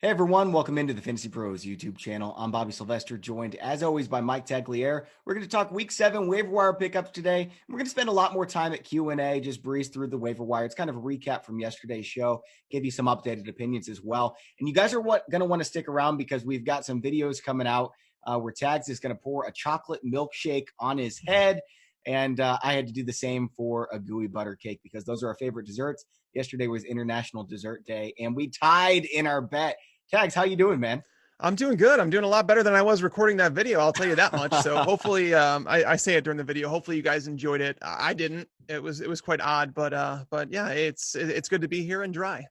Hey everyone, welcome into the Fantasy Pros YouTube channel. I'm Bobby Sylvester, joined as always by Mike Tagliere. We're going to talk Week 7 waiver wire pickups today. We're going to spend a lot more time at Q&A, just breeze through the waiver wire. It's kind of a recap from yesterday's show, give you some updated opinions as well. And you guys are going to want to stick around because we've got some videos coming out where Tags is going to pour a chocolate milkshake on his head. And I had to do the same for a gooey butter cake because those are our favorite desserts. Yesterday was International Dessert Day, and we tied in our bet. Tags, how you doing, man? I'm doing good. I'm doing a lot better than I was recording that video. I'll tell you that much. So hopefully, I say it during the video. Hopefully you guys enjoyed it. I didn't. It was quite odd, but yeah, it's good to be here and dry.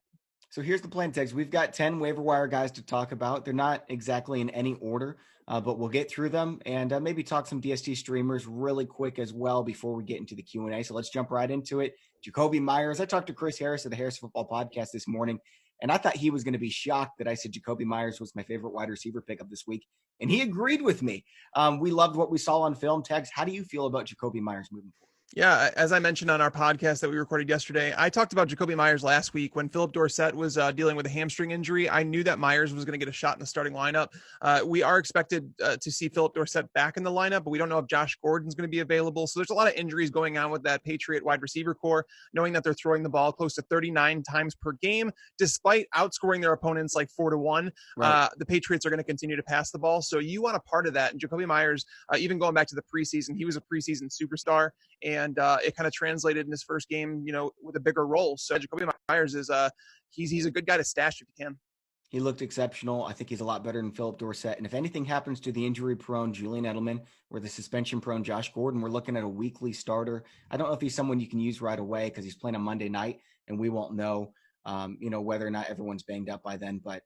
So here's the plan, Tags. We've got 10 waiver wire guys to talk about. They're not exactly in any order, but we'll get through them and maybe talk some DST streamers really quick as well before we get into the Q&A. So let's jump right into it. Jacoby Meyers. I talked to Chris Harris of the Harris Football Podcast this morning, and I thought he was going to be shocked that I said Jacoby Meyers was my favorite wide receiver pickup this week. And he agreed with me. We loved what we saw on film. Tags, how do you feel about Jacoby Meyers moving forward? Yeah, as I mentioned on our podcast that we recorded yesterday, I talked about Jacoby Meyers last week when Philip Dorsett was dealing with a hamstring injury. I knew that Meyers was going to get a shot in the starting lineup. We are expected to see Philip Dorsett back in the lineup, but we don't know if Josh Gordon's going to be available. So there's a lot of injuries going on with that Patriot wide receiver core, knowing that they're throwing the ball close to 39 times per game, despite outscoring their opponents like 4-1. Right. The Patriots are going to continue to pass the ball. So you want a part of that. And Jacoby Meyers, even going back to the preseason, he was a preseason superstar. And it kind of translated in his first game, with a bigger role. So Jacoby Meyers is he's a good guy to stash if you can. He looked exceptional. I think he's a lot better than Philip Dorsett. And if anything happens to the injury-prone Julian Edelman or the suspension-prone Josh Gordon, we're looking at a weekly starter. I don't know if he's someone you can use right away because he's playing on Monday night, and we won't know, whether or not everyone's banged up by then. But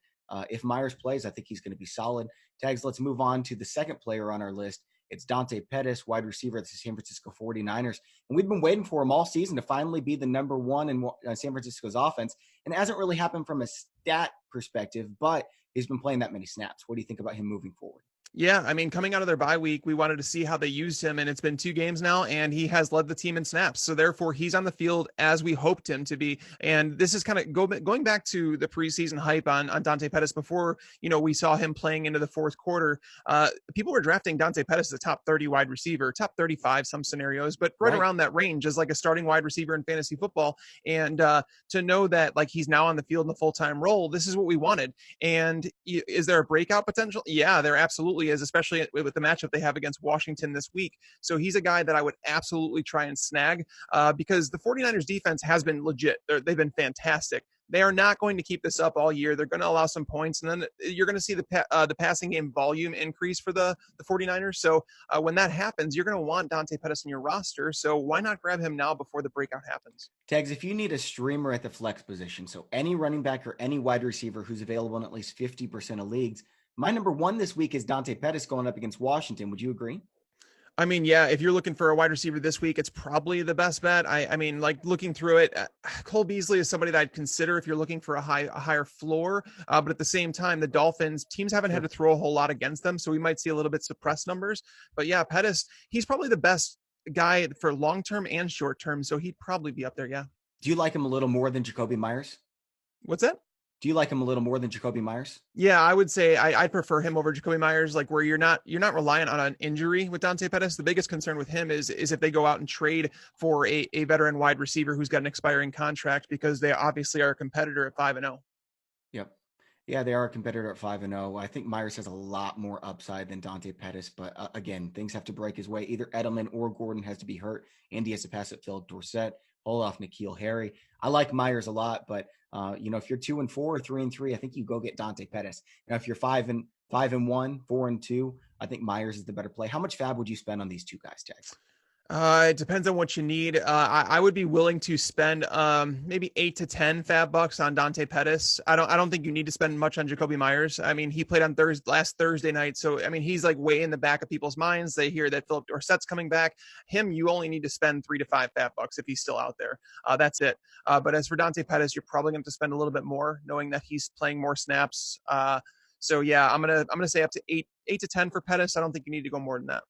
if Meyers plays, I think he's going to be solid. Tags, let's move on to the second player on our list. It's Dante Pettis, wide receiver at the San Francisco 49ers. And we've been waiting for him all season to finally be the number one in San Francisco's offense. And it hasn't really happened from a stat perspective, but he's been playing that many snaps. What do you think about him moving forward? Yeah, I mean, coming out of their bye week, we wanted to see how they used him, and it's been 2 games now, and he has led the team in snaps. So therefore, he's on the field as we hoped him to be. And this is kind of going back to the preseason hype on Dante Pettis before, we saw him playing into the fourth quarter. People were drafting Dante Pettis as a top 30 wide receiver, top 35 some scenarios, but right around that range as like a starting wide receiver in fantasy football. And to know that like he's now on the field in the full-time role, this is what we wanted. And is there a breakout potential? Yeah, there absolutely is, especially with the matchup they have against Washington this week. So he's a guy that I would absolutely try and snag because the 49ers defense has been legit. They've been fantastic. They are not going to keep this up all year. They're going to allow some points, and then you're going to see the passing game volume increase for the 49ers. So when that happens, you're going to want Dante Pettis in your roster. So why not grab him now before the breakout happens? Tags, if you need a streamer at the flex position, so any running back or any wide receiver who's available in at least 50% of leagues, my number one this week is Dante Pettis going up against Washington. Would you agree? I mean, yeah, if you're looking for a wide receiver this week, it's probably the best bet. I mean, like looking through it, Cole Beasley is somebody that I'd consider if you're looking for a higher floor. But at the same time, the Dolphins teams haven't had to throw a whole lot against them, so we might see a little bit suppressed numbers. But yeah, Pettis, he's probably the best guy for long term and short term, so he'd probably be up there. Yeah. Do you like him a little more than Jacoby Meyers? What's that? Do you like him a little more than Jacoby Meyers? Yeah, I would say I'd prefer him over Jacoby Meyers, like where you're not reliant on an injury with Dante Pettis. The biggest concern with him is if they go out and trade for a veteran wide receiver who's got an expiring contract, because they obviously are a competitor at 5-0. Yep. Yeah, they are a competitor at 5-0. I think Meyers has a lot more upside than Dante Pettis, but again, things have to break his way. Either Edelman or Gordon has to be hurt, and he has to pass it Philip Dorsett, hold off N'Keal Harry. I like Meyers a lot, but if you're 2-4 or 3-3, I think you go get Dante Pettis. Now, if you're 5-1, 4-2, I think Meyers is the better play. How much fab would you spend on these two guys, Tags? It depends on what you need. I would be willing to spend maybe 8 to 10 fab bucks on Dante Pettis. I don't think you need to spend much on Jacoby Meyers. I mean, he played on last Thursday night, so I mean he's like way in the back of people's minds. They hear that Philip Dorsett's coming back. You only need to spend 3 to 5 fab bucks if he's still out there. That's it. But as for Dante Pettis, you're probably going to have to spend a little bit more, knowing that he's playing more snaps. So yeah, I'm gonna say up to 8 to 10 for Pettis. I don't think you need to go more than that.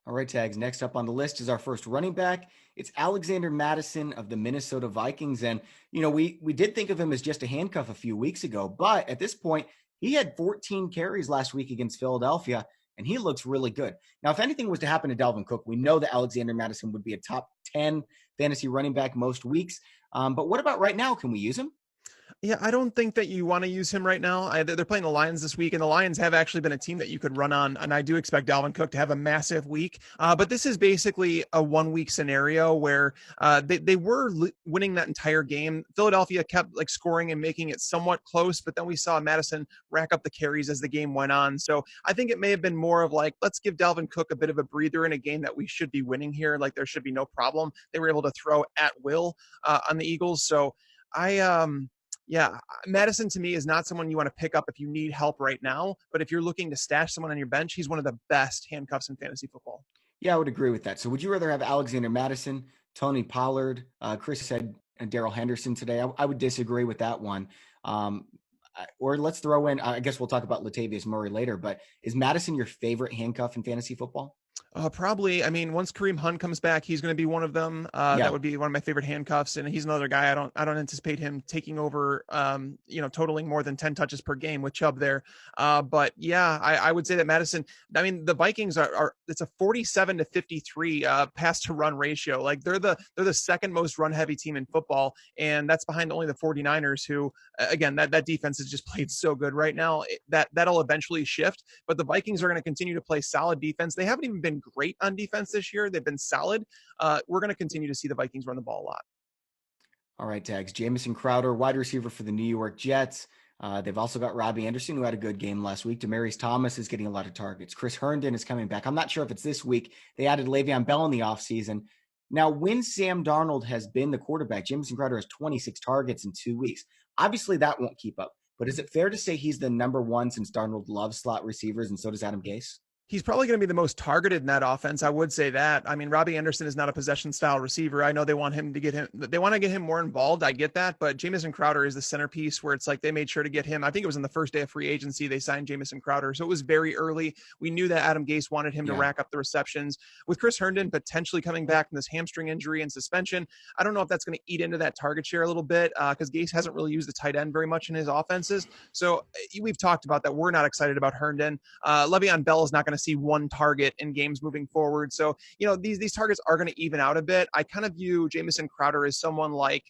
All right, Tags. Next up on the list is our first running back. It's Alexander Mattison of the Minnesota Vikings. And, we did think of him as just a handcuff a few weeks ago, but at this point, he had 14 carries last week against Philadelphia, and he looks really good. Now, if anything was to happen to Dalvin Cook, we know that Alexander Mattison would be a top 10 fantasy running back most weeks. But what about right now? Can we use him? Yeah, I don't think that you want to use him right now. They're playing the Lions this week, and the Lions have actually been a team that you could run on, and I do expect Dalvin Cook to have a massive week. But this is basically a 1-week scenario where they were winning that entire game. Philadelphia kept scoring and making it somewhat close, but then we saw Mattison rack up the carries as the game went on. So I think it may have been more of let's give Dalvin Cook a bit of a breather in a game that we should be winning here. There should be no problem. They were able to throw at will on the Eagles. So yeah, Mattison to me is not someone you want to pick up if you need help right now. But if you're looking to stash someone on your bench, he's one of the best handcuffs in fantasy football. Yeah, I would agree with that. So would you rather have Alexander Mattison, Tony Pollard? Chris said Darrell Henderson today. I would disagree with that one. Or let's throw in, I guess we'll talk about Latavius Murray later, but is Mattison your favorite handcuff in fantasy football? Probably. I mean, once Kareem Hunt comes back, he's going to be one of them. That would be one of my favorite handcuffs, and he's another guy. I don't anticipate him taking over, totaling more than 10 touches per game with Chubb there. But yeah, I would say that Mattison. I mean, the Vikings are it's a 47-53 pass to run ratio. They're the second most run heavy team in football, and that's behind only the 49ers, who again that defense has just played so good right now. That'll eventually shift, but the Vikings are going to continue to play solid defense. They haven't even been great on defense this year. They've been solid. We're going to continue to see the Vikings run the ball a lot. All right, Tags. Jamison Crowder, wide receiver for the New York Jets. They've also got Robbie Anderson, who had a good game last week. Demaryius Thomas is getting a lot of targets. Chris Herndon is coming back. I'm not sure if it's this week. They added Le'Veon Bell in the offseason. Now, when Sam Darnold has been the quarterback, Jamison Crowder has 26 targets in 2 weeks. Obviously, that won't keep up. But is it fair to say he's the number one since Darnold loves slot receivers, and so does Adam Gase? He's probably going to be the most targeted in that offense. I would say that. I mean, Robbie Anderson is not a possession style receiver. I know they want to get him more involved. I get that, but Jamison Crowder is the centerpiece where it's they made sure to get him. I think it was on the first day of free agency, they signed Jamison Crowder. So it was very early. We knew that Adam Gase wanted him to rack up the receptions. With Chris Herndon potentially coming back from this hamstring injury and suspension, I don't know if that's going to eat into that target share a little bit because Gase hasn't really used the tight end very much in his offenses. So we've talked about that. We're not excited about Herndon. Le'Veon Bell is not going to see one target in games moving forward. So, these targets are going to even out a bit. I kind of view Jamison Crowder as someone like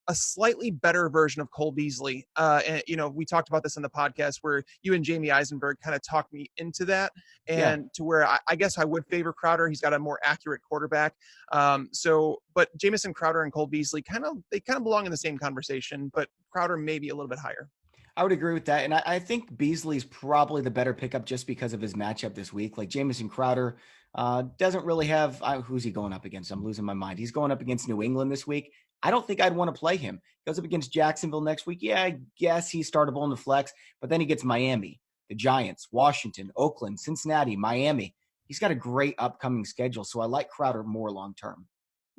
a slightly better version of Cole Beasley. And, we talked about this in the podcast where you and Jamie Eisenberg kind of talked me into that to where I guess I would favor Crowder. He's got a more accurate quarterback. But Jamison Crowder and Cole Beasley kind of belong in the same conversation, but Crowder may be a little bit higher. I would agree with that. And I think Beasley's probably the better pickup just because of his matchup this week. Jamison Crowder doesn't really have who's he going up against? I'm losing my mind. He's going up against New England this week. I don't think I'd want to play him. He goes up against Jacksonville next week. Yeah, I guess he's startable in the flex, but then he gets Miami, the Giants, Washington, Oakland, Cincinnati, Miami. He's got a great upcoming schedule. So I like Crowder more long-term.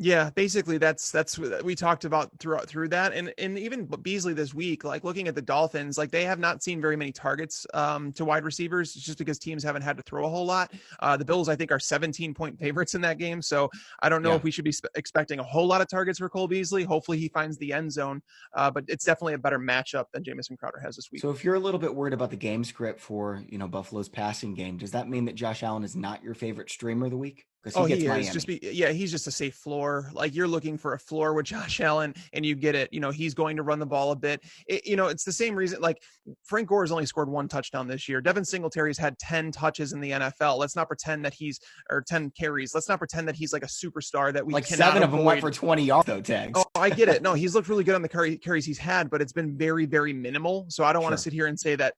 Yeah, basically that's what we talked about through that. And even Beasley this week, looking at the Dolphins, they have not seen very many targets to wide receivers just because teams haven't had to throw a whole lot. The Bills, I think, are 17-point favorites in that game. So I don't know if we should be expecting a whole lot of targets for Cole Beasley. Hopefully he finds the end zone, but it's definitely a better matchup than Jamison Crowder has this week. So if you're a little bit worried about the game script for, Buffalo's passing game, does that mean that Josh Allen is not your favorite streamer of the week? He is. He's just a safe floor. You're looking for a floor with Josh Allen, and you get it. He's going to run the ball a bit. It's the same reason. Frank Gore has only scored 1 touchdown this year. Devin Singletary's had 10 touches in the NFL. Let's not pretend that 10 carries. Let's not pretend that he's a superstar that we cannot 7 of them avoid. went for 20 yards though, Tags. Oh, I get it. No, he's looked really good on the carries he's had, but it's been very, very minimal. So I don't want to sit here and say that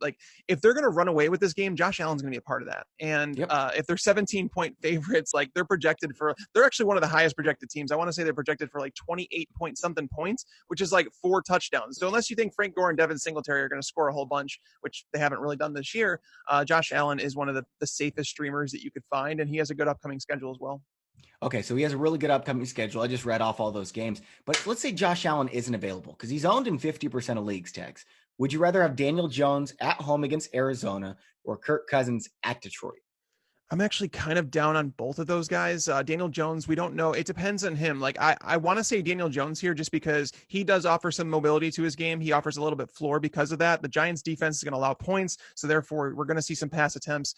if they're going to run away with this game, Josh Allen's going to be a part of that. And if they're 17-point favorites, they're actually one of the highest projected teams. I want to say they're projected for 28 point something points, which is 4 touchdowns. So unless you think Frank Gore and Devin Singletary are going to score a whole bunch, which they haven't really done this year, Josh Allen is one of the safest streamers that you could find, and he has a good upcoming schedule as well. Okay, so he has a really good upcoming schedule. I just read off all those games. But let's say Josh Allen isn't available because he's owned in 50% of leagues, Tags. Would you rather have Daniel Jones at home against Arizona or Kirk Cousins at Detroit? I'm actually kind of down on both of those guys. Daniel Jones, we don't know. It depends on him. Like I want to say Daniel Jones here just because he does offer some mobility to his game. He offers a little bit floor because of that. The Giants defense is going to allow points. So therefore we're going to see some pass attempts.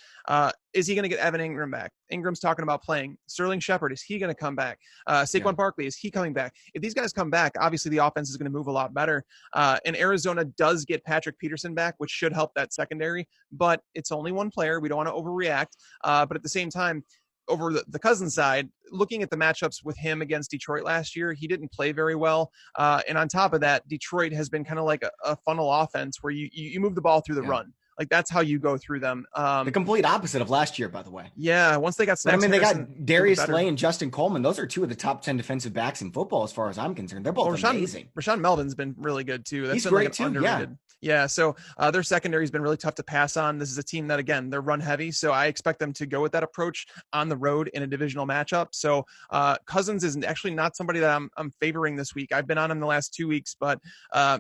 Is he going to get Evan Ingram back? Ingram's talking about playing. Sterling Shepard, is he going to come back? Saquon Barkley, is he coming back? If these guys come back, obviously the offense is going to move a lot better. And Arizona does get Patrick Peterson back, which should help that secondary, but it's only one player. We don't want to overreact. But at the same time, over the Cousins side, looking at the matchups with him against Detroit last year, he didn't play very well. And on top of that, Detroit has been kind of like a funnel offense where you move the ball through the run. Like that's how you go through them. The complete opposite of last year, by the way. Yeah, once they got Snacks, they got Darius Slay and Justin Coleman. Those are two of the top 10 defensive backs in football, as far as I'm concerned. They're both amazing. Rashawn Melvin's been really good too. He's great too. Underrated. Yeah. So their secondary has been really tough to pass on. This is a team that, again, they're run heavy. So I expect them to go with that approach on the road in a divisional matchup. So Cousins is actually not somebody that I'm favoring this week. I've been on him the last 2 weeks, but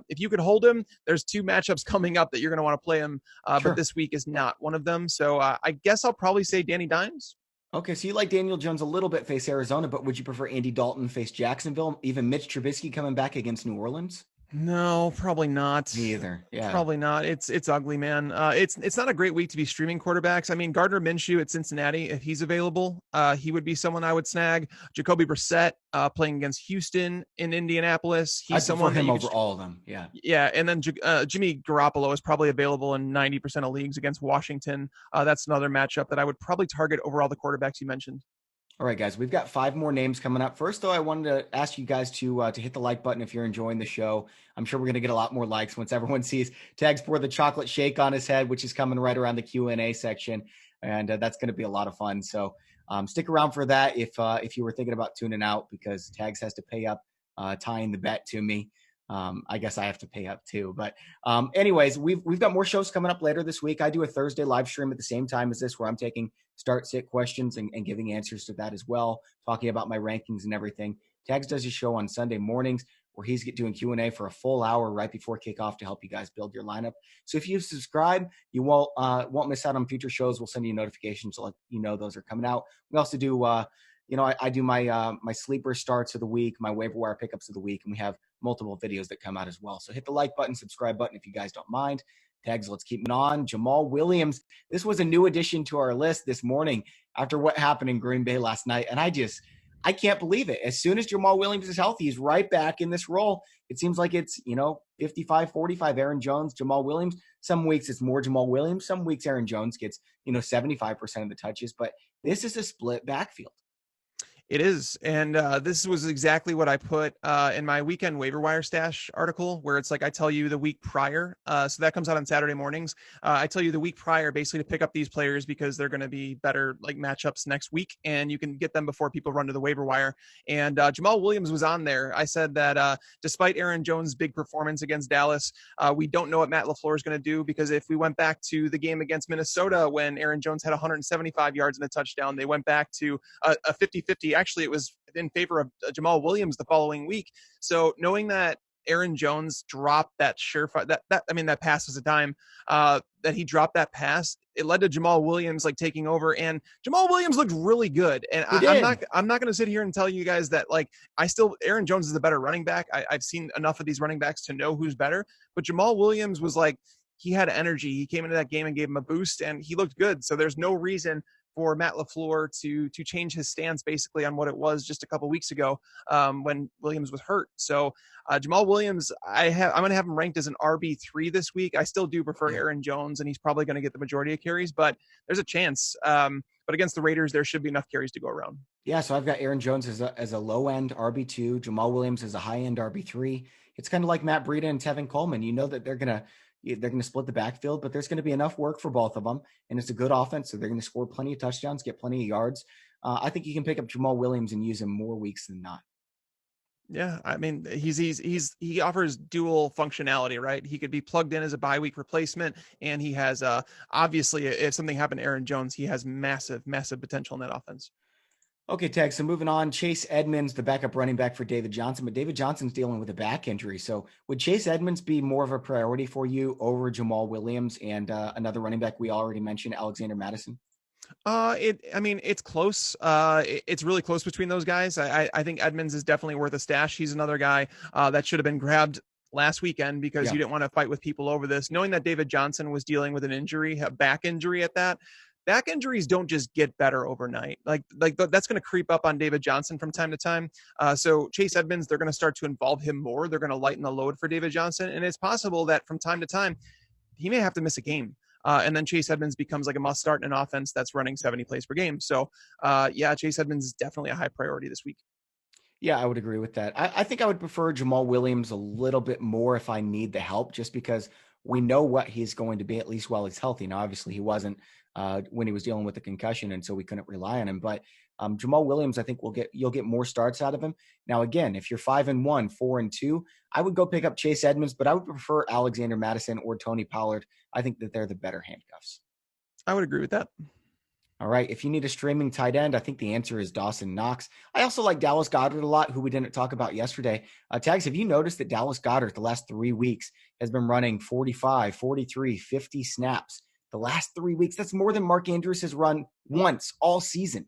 if you could hold him, there's 2 matchups coming up that you're going to want to play him. But this week is not one of them. So I guess I'll probably say Danny Dimes. Okay, so you like Daniel Jones a little bit face Arizona, but would you prefer Andy Dalton face Jacksonville? Even Mitch Trubisky coming back against New Orleans? No, probably not. Me either. Yeah, probably not. It's ugly, man. It's not a great week to be streaming quarterbacks. I mean, Gardner Minshew at Cincinnati, if he's available, he would be someone I would snag. Jacoby Brissett playing against Houston in Indianapolis. He's someone him over all of them. Yeah, yeah. And then Jimmy Garoppolo is probably available in 90% of leagues against Washington. That's another matchup that I would probably target over all the quarterbacks you mentioned. All right, guys, we've got 5 more names coming up. First, though, I wanted to ask you guys to hit the like button if you're enjoying the show. I'm sure we're going to get a lot more likes once everyone sees Tags pour the chocolate shake on his head, which is coming right around the Q&A section, and that's going to be a lot of fun. So stick around for that if you were thinking about tuning out, because Tags has to pay up tying the bet to me. I guess I have to pay up too. But anyways, we've got more shows coming up later this week. I do a Thursday live stream at the same time as this, where I'm taking start sit questions and giving answers to that as well, talking about my rankings and everything. Tags does his show on Sunday mornings, where he's doing Q&A for a full hour right before kickoff to help you guys build your lineup. So if you subscribe, you won't miss out on future shows. We'll send you notifications to let you know those are coming out. We also do I do my sleeper starts of the week, my waiver wire pickups of the week, and we have multiple videos that come out as well. So hit the like button, subscribe button if you guys don't mind. Tags, let's keep it on. Jamal Williams. This was a new addition to our list this morning after what happened in Green Bay last night. And I can't believe it. As soon as Jamal Williams is healthy, he's right back in this role. It seems like it's, 55-45 Aaron Jones, Jamal Williams. Some weeks it's more Jamal Williams. Some weeks Aaron Jones gets, 75% of the touches. But this is a split backfield. It is. And this was exactly what I put in my weekend waiver wire stash article, where it's like I tell you the week prior. So that comes out on Saturday mornings. I tell you the week prior basically to pick up these players because they're going to be better like matchups next week, and you can get them before people run to the waiver wire. And Jamal Williams was on there. I said that despite Aaron Jones' big performance against Dallas, we don't know what Matt LaFleur is going to do, because if we went back to the game against Minnesota when Aaron Jones had 175 yards and a touchdown, they went back to a 50-50. Actually, it was in favor of Jamal Williams the following week. So knowing that Aaron Jones dropped that surefire, that pass was a dime, that he dropped that pass, it led to Jamal Williams like taking over, and Jamal Williams looked really good. And I'm not going to sit here and tell you guys that Aaron Jones is the better running back. I've seen enough of these running backs to know who's better, but Jamal Williams was he had energy. He came into that game and gave him a boost, and he looked good. So there's no reason for Matt LaFleur to change his stance basically on what it was just a couple weeks ago when Williams was hurt. So Jamal Williams, I'm going to have him ranked as an RB3 this week. I still do prefer Aaron Jones, and he's probably going to get the majority of carries, but there's a chance. But against the Raiders, there should be enough carries to go around. Yeah, so I've got Aaron Jones as a low-end RB2, Jamal Williams as a high-end RB3. It's kind of like Matt Breida and Tevin Coleman. You know that they're going to split the backfield, but there's going to be enough work for both of them. And it's a good offense, so they're going to score plenty of touchdowns, get plenty of yards. I think you can pick up Jamal Williams and use him more weeks than not. Yeah, I mean, he offers dual functionality, right? He could be plugged in as a bye week replacement, and he has obviously, if something happened to Aaron Jones, he has massive potential in that offense. Okay, Tag, so moving on, Chase Edmonds, the backup running back for David Johnson, but David Johnson's dealing with a back injury. So would Chase Edmonds be more of a priority for you over Jamal Williams and another running back we already mentioned, Alexander Mattison? It's close. It's really close between those guys. I think Edmonds is definitely worth a stash. He's another guy that should have been grabbed last weekend because Yeah. you didn't want to fight with people over this, knowing that David Johnson was dealing with an injury, a back injury at that. Back injuries don't just get better overnight. That's going to creep up on David Johnson from time to time. So Chase Edmonds, they're going to start to involve him more. They're going to lighten the load for David Johnson, and it's possible that from time to time he may have to miss a game. And then Chase Edmonds becomes like a must start in an offense that's running 70 plays per game. So, Chase Edmonds is definitely a high priority this week. Yeah, I would agree with that. I think I would prefer Jamal Williams a little bit more if I need the help, just because we know what he's going to be, at least while he's healthy. Now, obviously, he wasn't when he was dealing with the concussion, and so we couldn't rely on him. But Jamal Williams, I think you'll get more starts out of him. Now, again, if you're 5-1, 4-2, I would go pick up Chase Edmonds, but I would prefer Alexander Mattison or Tony Pollard. I think that they're the better handcuffs. I would agree with that. All right. If you need a streaming tight end, I think the answer is Dawson Knox. I also like Dallas Goedert a lot, who we didn't talk about yesterday. Tags, have you noticed that Dallas Goedert the last 3 weeks has been running 45, 43, 50 snaps? The last 3 weeks, that's more than Mark Andrews has run once all season.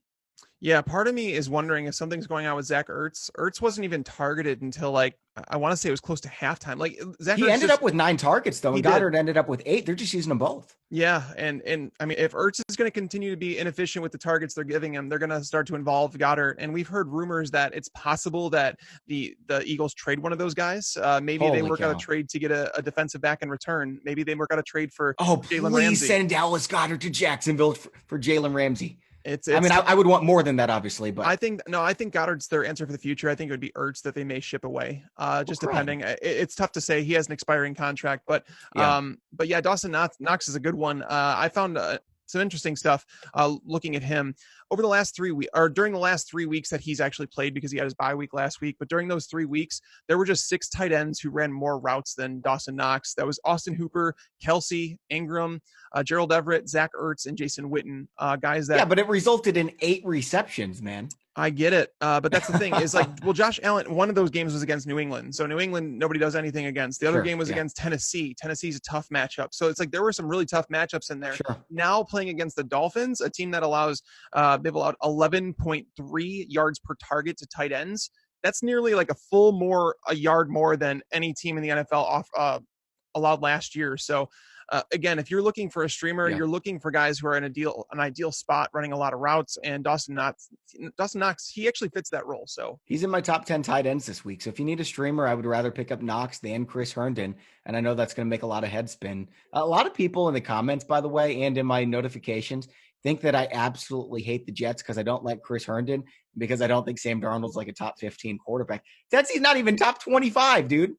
Yeah, part of me is wondering if something's going on with Zach Ertz. Ertz wasn't even targeted until I want to say it was close to halftime. Zach He Ertz ended up with 9 targets, though, and Goddard ended up with 8. They're just using them both. Yeah, and if Ertz is going to continue to be inefficient with the targets they're giving him, they're going to start to involve Goddard. And we've heard rumors that it's possible that the Eagles trade one of those guys. Maybe they work out a trade to get a defensive back in return. Maybe they work out a trade for Jalen Ramsey. Please send Dallas Goedert to Jacksonville for Jalen Ramsey. I would want more than that, obviously, but I think Goddard's their answer for the future. I think it would be Ertz that they may ship away. Depending. It's tough to say. He has an expiring contract, but Dawson Knox is a good one. I found some interesting stuff looking at him over the last 3 weeks, or during the last 3 weeks that he's actually played, because he had his bye week last week. But during those 3 weeks, there were just 6 tight ends who ran more routes than Dawson Knox. That was Austin Hooper, Kelsey, Ingram, Gerald Everett, Zach Ertz, and Jason Witten. Guys that but it resulted in 8 receptions, man. I get it. But that's the thing is Josh Allen, one of those games was against New England. So New England, nobody does anything against. The other game was against Tennessee. Tennessee's a tough matchup. So it's there were some really tough matchups in there. Sure. Now playing against the Dolphins, a team that they've allowed 11.3 yards per target to tight ends. That's nearly a yard more than any team in the NFL allowed last year. So again, if you're looking for a streamer, you're looking for guys who are in an ideal spot, running a lot of routes. And Dawson Knox, he actually fits that role. So he's in my top 10 tight ends this week. So if you need a streamer, I would rather pick up Knox than Chris Herndon. And I know that's going to make a lot of head spin. A lot of people in the comments, by the way, and in my notifications, think that I absolutely hate the Jets because I don't like Chris Herndon, because I don't think Sam Darnold's like a top 15 quarterback. He's not even top 25, dude.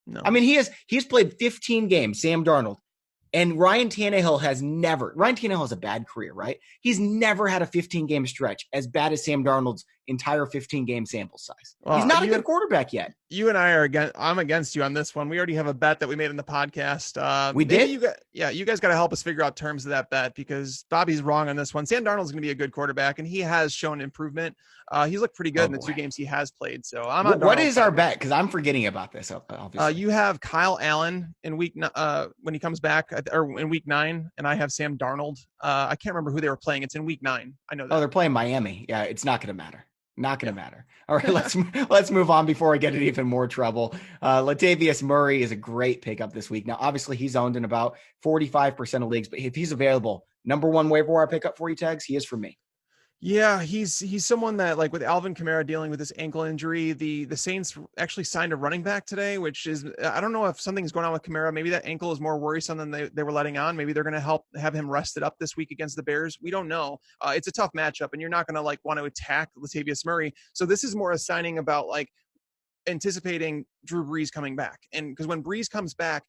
No. I mean, he's played 15 games, Sam Darnold. And Ryan Tannehill has a bad career, right? He's never had a 15-game stretch as bad as Sam Darnold's entire 15-game sample size. He's not a good quarterback yet. You and I'm against you on this one. We already have a bet that we made in the podcast. We did? You guys got to help us figure out terms of that bet, because Bobby's wrong on this one. Sam Darnold's going to be a good quarterback, and he has shown improvement. He's looked pretty good in the 2 games he has played. So I'm on what is our bet? Because I'm forgetting about this, obviously. You have Kyle Allen in week when he comes back, or in week 9, and I have Sam Darnold. I can't remember who they were playing. It's in week 9. I know that. Oh, they're playing Miami. Yeah, it's not going to matter. Not going to matter. All right, let's move on before I get in even more trouble. Latavius Murray is a great pickup this week. Now, obviously, he's owned in about 45% of leagues, but if he's available, number 1 waiver wire pickup for you, Tags, he is for me. Yeah, he's someone that, with Alvin Kamara dealing with this ankle injury, the Saints actually signed a running back today, which is, I don't know if something's going on with Kamara. Maybe that ankle is more worrisome than they were letting on. Maybe they're going to have him rested up this week against the Bears. We don't know. It's a tough matchup, and you're not going to want to attack Latavius Murray. So this is more a signing about anticipating Drew Brees coming back. And because when Brees comes back,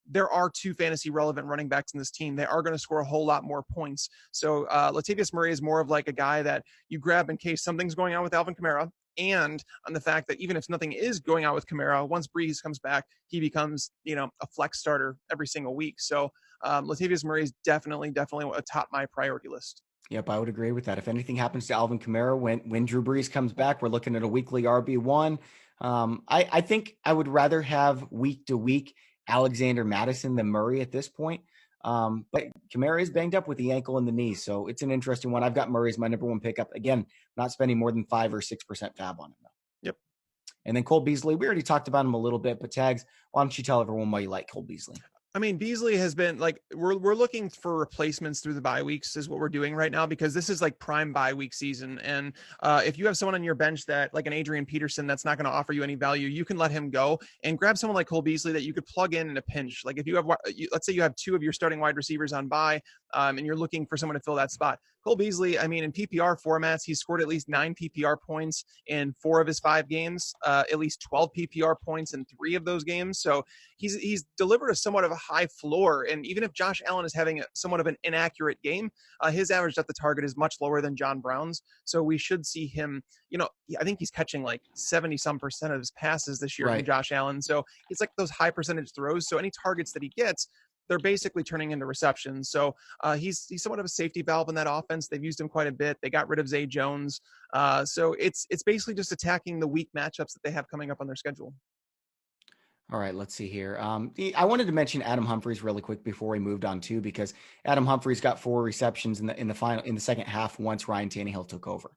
there are 2 fantasy relevant running backs in this team. They are going to score a whole lot more points. So Latavius Murray is more of a guy that you grab in case something's going on with Alvin Kamara, and on the fact that even if nothing is going on with Kamara, once Brees comes back, he becomes, a flex starter every single week. So Latavius Murray is definitely atop my priority list. Yep, I would agree with that. If anything happens to Alvin Kamara when Drew Brees comes back, we're looking at a weekly RB1. I think I would rather have week to week Alexander Mattison than Murray at this point. But Kamara is banged up with the ankle and the knee, so it's an interesting one. I've got Murray as my number one pickup. Again, not spending more than 5 or 6% fab on him though. Yep. And then Cole Beasley, we already talked about him a little bit, but Tags, why don't you tell everyone why you like Cole Beasley? I mean, Beasley has been like, we're looking for replacements through the bye weeks is what we're doing right now, because this is like prime bye week season. And if you have someone on your bench that like an Adrian Peterson, that's not going to offer you any value, you can let him go and grab someone like Cole Beasley that you could plug in a pinch. Like if you have, let's say you have 2 of your starting wide receivers on bye and you're looking for someone to fill that spot. Cole Beasley, I mean, in PPR formats, he's scored at least 9 PPR points in 4 of his 5 games, at least 12 PPR points in 3 of those games. So he's delivered a somewhat of a high floor. And even if Josh Allen is having somewhat of an inaccurate game, his average at the target is much lower than John Brown's. So we should see him, I think he's catching like 70% of his passes this year from Josh Allen. So it's like those high percentage throws. So any targets that he gets, they're basically turning into receptions. So he's somewhat of a safety valve in that offense. They've used him quite a bit. They got rid of Zay Jones. So it's basically just attacking the weak matchups that they have coming up on their schedule. All right, let's see here. I wanted to mention Adam Humphries really quick before we moved on too, because Adam Humphries got 4 receptions in the second half once Ryan Tannehill took over.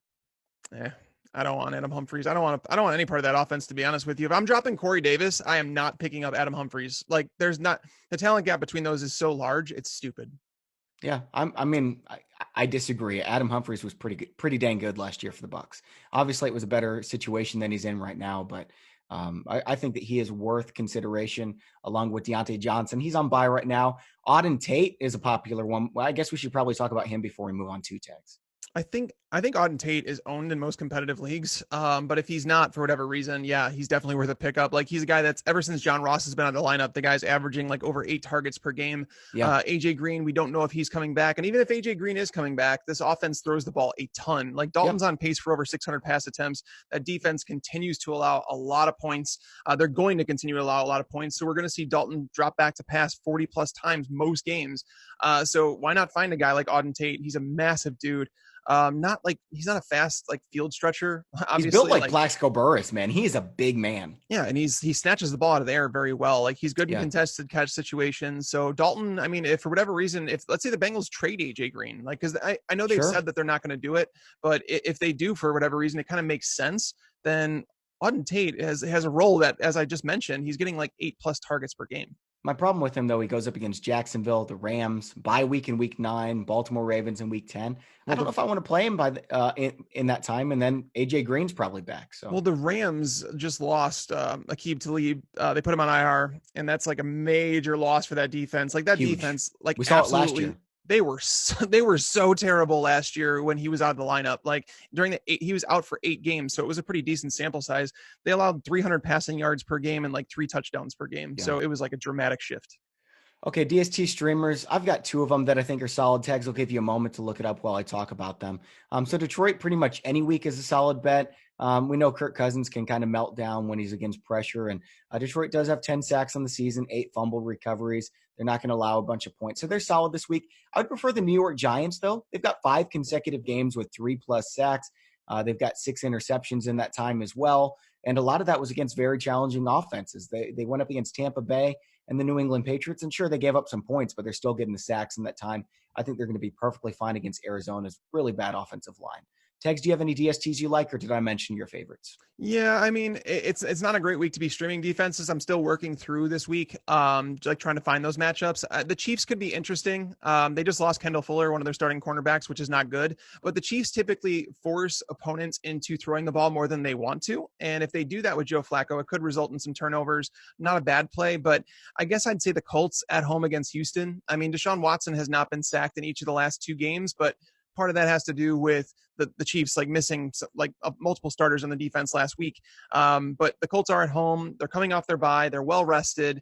Yeah. I don't want Adam Humphries. I don't want any part of that offense, to be honest with you. If I'm dropping Corey Davis, I am not picking up Adam Humphries. Like there's not, the talent gap between those is so large. It's stupid. Yeah. I disagree. Adam Humphries was pretty dang good last year for the Bucs. Obviously it was a better situation than he's in right now, but I think that he is worth consideration along with Deontay Johnson. He's on bye right now. Auden Tate is a popular one. Well, I guess we should probably talk about him before we move on to Tags. I think Auden Tate is owned in most competitive leagues. But if he's not, for whatever reason, yeah, he's definitely worth a pickup. Like he's a guy that's ever since John Ross has been on the lineup, the guy's averaging like over 8 targets per game. Yeah. AJ Green, we don't know if he's coming back. And even if AJ Green is coming back, this offense throws the ball a ton. Like Dalton's on pace for over 600 pass attempts. That defense continues to allow a lot of points. They're going to continue to allow a lot of points. So we're going to see Dalton drop back to pass 40 plus times most games. So why not find a guy like Auden Tate? He's a massive dude. He's not a fast like field stretcher. Obviously, he's built like Plaxico Burress, man. He is a big man. Yeah, and he snatches the ball out of the air very well. Like he's good in contested catch situations. So Dalton, I mean, if for whatever reason, if let's say the Bengals trade AJ Green, like because I know they've said that they're not going to do it, but if they do for whatever reason, it kind of makes sense. Then Auden Tate has a role that, as I just mentioned, he's getting like 8+ targets per game. My problem with him, though, he goes up against Jacksonville, the Rams, bye week in week 9, Baltimore Ravens in week 10. I don't know if I want to play him in that time, and then AJ Green's probably back. So, well, the Rams just lost Aqib Talib. They put him on IR, and that's like a major loss for that defense. Like that defense, like we saw it last year. They were so terrible last year when he was out of the lineup. Like he was out for 8 games, so it was a pretty decent sample size. They allowed 300 passing yards per game and like 3 touchdowns per game. Yeah. So it was like a dramatic shift. Okay, DST streamers. I've got 2 of them that I think are solid. Tags, I'll give you a moment to look it up while I talk about them. So Detroit pretty much any week is a solid bet. We know Kirk Cousins can kind of melt down when he's against pressure, and Detroit does have 10 sacks on the season, 8 fumble recoveries. They're not going to allow a bunch of points, so they're solid this week. I would prefer the New York Giants, though. They've got 5 consecutive games with 3+ sacks. They've got 6 interceptions in that time as well, and a lot of that was against very challenging offenses. They went up against Tampa Bay and the New England Patriots, and sure, they gave up some points, but they're still getting the sacks in that time. I think they're going to be perfectly fine against Arizona's really bad offensive line. Tegs, do you have any DSTs you like, or did I mention your favorites? Yeah, I mean, it's not a great week to be streaming defenses. I'm still working through this week, like trying to find those matchups. The Chiefs could be interesting. They just lost Kendall Fuller, one of their starting cornerbacks, which is not good. But the Chiefs typically force opponents into throwing the ball more than they want to. And if they do that with Joe Flacco, it could result in some turnovers. Not a bad play, but I guess I'd say the Colts at home against Houston. I mean, Deshaun Watson has not been sacked in each of the last 2 games, but part of that has to do with the Chiefs like missing like multiple starters on the defense last week. But the Colts are at home. They're coming off their bye. They're well rested.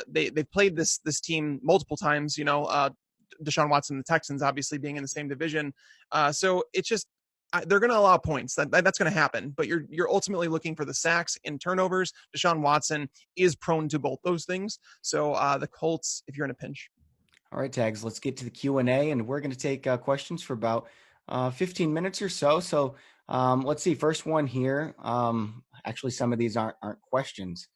They've played this team multiple times, Deshaun Watson and the Texans obviously being in the same division. So it's just they're going to allow points. That's going to happen. But you're ultimately looking for the sacks and turnovers. Deshaun Watson is prone to both those things. So the Colts, if you're in a pinch. All right, Tags, let's get to the Q&A, and we're going to take questions for about 15 minutes or so. So let's see. First one here. Actually, some of these aren't questions.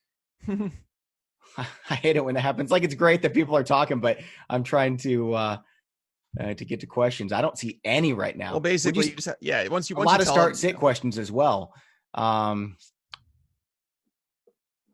I hate it when that happens. Like, it's great that people are talking, but I'm trying to get to questions. I don't see any right now. Well, basically, you just once you a lot of tell start them, sit questions as well.